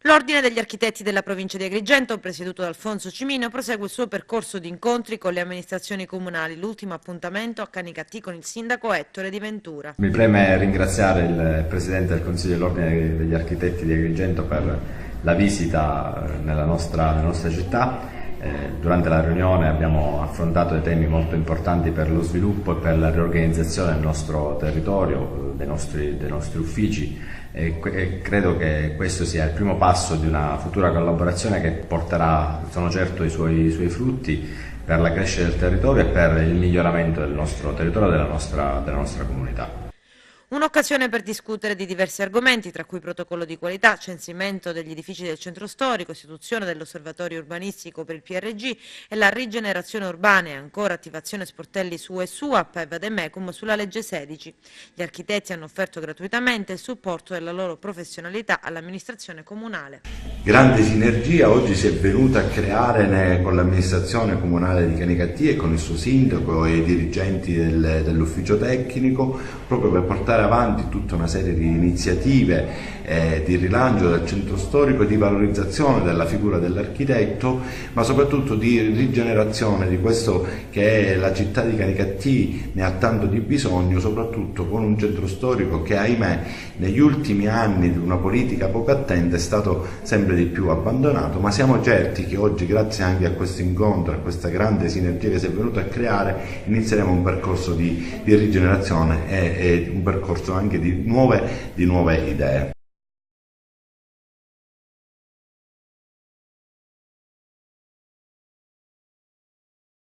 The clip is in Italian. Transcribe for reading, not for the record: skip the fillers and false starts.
L'Ordine degli Architetti della provincia di Agrigento, presieduto da Alfonso Cimino, prosegue il suo percorso di incontri con le amministrazioni comunali. L'ultimo appuntamento a Canicattì con il sindaco Ettore Di Ventura. Mi preme ringraziare il Presidente del Consiglio dell'Ordine degli Architetti di Agrigento per la visita nella nostra città. Durante la riunione abbiamo affrontato dei temi molto importanti per lo sviluppo e per la riorganizzazione del nostro territorio, dei nostri uffici e credo che questo sia il primo passo di una futura collaborazione che porterà, sono certo, i suoi frutti per la crescita del territorio e per il miglioramento del nostro territorio e della nostra comunità. Un'occasione per discutere di diversi argomenti, tra cui protocollo di qualità, censimento degli edifici del centro storico, istituzione dell'osservatorio urbanistico per il PRG e la rigenerazione urbana e ancora attivazione sportelli su e su a Peva de Mecum sulla legge 16. Gli architetti hanno offerto gratuitamente il supporto della loro professionalità all'amministrazione comunale. Grande sinergia oggi si è venuta a creare con l'amministrazione comunale di Canicattì e con il suo sindaco e i dirigenti dell'ufficio tecnico proprio per portare avanti tutta una serie di iniziative di rilancio del centro storico, di valorizzazione della figura dell'architetto, ma soprattutto di rigenerazione di questo che è la città di Canicattì ne ha tanto di bisogno, soprattutto con un centro storico che, ahimè, negli ultimi anni di una politica poco attenta è stato sempre di più abbandonato, ma siamo certi che oggi, grazie anche a questo incontro, a questa grande sinergia che si è venuta a creare, inizieremo un percorso di rigenerazione e un percorso anche di nuove idee.